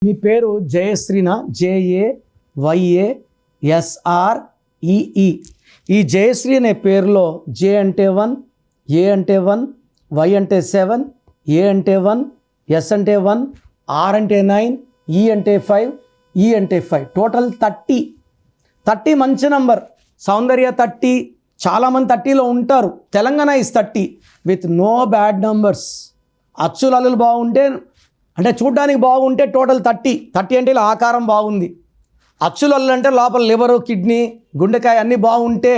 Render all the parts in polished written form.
మీ పేరు జయశ్రీనా? JAYASREE. ఈ జయశ్రీ అనే పేరులో జే అంటే 1, ఏ అంటే 1, వై అంటే 7, ఏ అంటే 1, ఎస్ అంటే 1, ఆర్ అంటే 9, ఈ అంటే 5, ఈ అంటే 5, టోటల్ 30 మంచి నంబర్. సౌందర్య 30, చాలామంది 30లో ఉంటారు. Telangana is 30 with no bad numbers. అచ్చులు అల్లులు బాగుంటే అంటే చూడ్డానికి బాగుంటే టోటల్ 30 అంటే ఇలా ఆకారం బాగుంది. అచ్చులు అల్లులు అంటే లోపల లివరు, కిడ్నీ, గుండెకాయ అన్నీ బాగుంటే,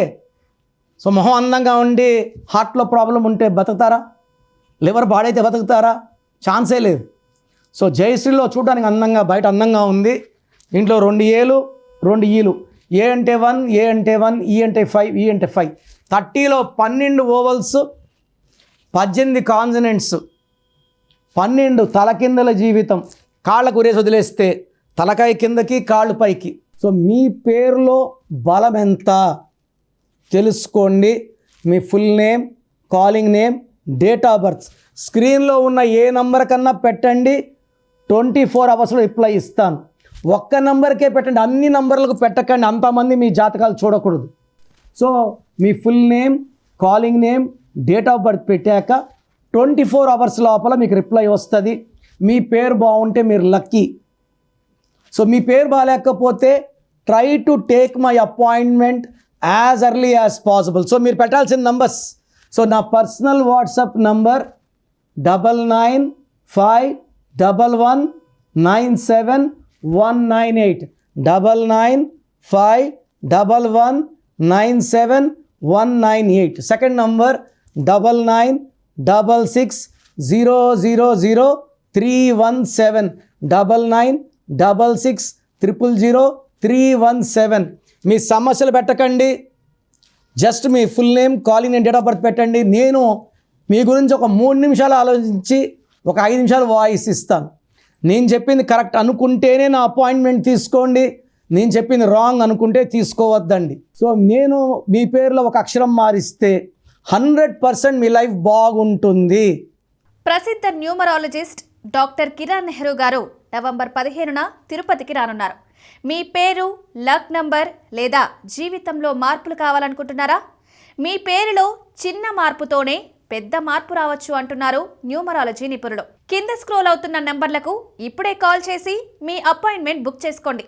సో మొహం అందంగా ఉండి హార్ట్లో ప్రాబ్లం ఉంటే బతుకుతారా? లివర్ పాడైతే బతుకుతారా? ఛాన్సే లేదు. సో జయశ్రీలో చూడడానికి అందంగా, బయట అందంగా ఉంది. దీంట్లో 2 ఏలు 2 ఈలు. ఏ అంటే 1, ఏ అంటే 1, ఈ అంటే 5, ఈ అంటే 5. 30లో 12 ఓవల్స్, 18 కాన్సనెంట్స్, 12 తలకిందల జీవితం. కాళ్ళకు ఉరేసి వదిలేస్తే తలకాయ కిందకి, కాళ్ళు పైకి. సో మీ పేరులో బలం ఎంత తెలుసుకోండి. మీ full name, calling name, date of birth స్క్రీన్లో ఉన్న ఏ నంబర్ కన్నా పెట్టండి. 24 అవర్స్లో రిప్లై ఇస్తాను. ఒక్క నంబర్కే పెట్టండి, అన్ని నంబర్లకు పెట్టకండి. అంతమంది మీ జాతకాలు చూడకూడదు. So me full name, calling name, date of birth పెట్టాక 24 అవర్స్ లోపల మీకు రిప్లై వస్తుంది. మీ పేరు బాగుంటే మీరు లక్కీ. సో మీ పేరు బాగాలేకపోతే try to take my appointment as early as possible. So మీరు పెట్టాల్సిన నంబర్స్, సో నా personal WhatsApp number 9951197198 9951197198. Second number 9966000317 9966000317. మీ సమస్యలు పెట్టకండి, just me full name, calling name, date of birth పెట్టండి. నేను మీ గురించి ఒక 3 నిమిషాలు ఆలోచించి ఒక 5 నిమిషాలు వాయిస్ ఇస్తాను. నేను చెప్పింది కరెక్ట్ అనుకుంటేనే నా అపాయింట్మెంట్ తీసుకోండి. నేను చెప్పింది రాంగ్ అనుకుంటే తీసుకోవద్దండి. సో నేను మీ పేరులో ఒక అక్షరం మారిస్తే 100% మీ లైఫ్ బాగుంటుంది. ప్రసిద్ధ న్యూమరాలజిస్ట్ డాక్టర్ కిరణ్ నెహ్రూ గారు నవంబర్ 15న తిరుపతికి రానున్నారు. మీ పేరు, లక్ నంబర్ లేదా జీవితంలో మార్పులు కావాలనుకుంటున్నారా? మీ పేరులో చిన్న మార్పుతోనే పెద్ద మార్పు రావచ్చు అంటున్నారు న్యూమరాలజీ నిపుణులు. కింద స్క్రోల్ అవుతున్న నంబర్లకు ఇప్పుడే కాల్ చేసి మీ అపాయింట్మెంట్ బుక్ చేసుకోండి.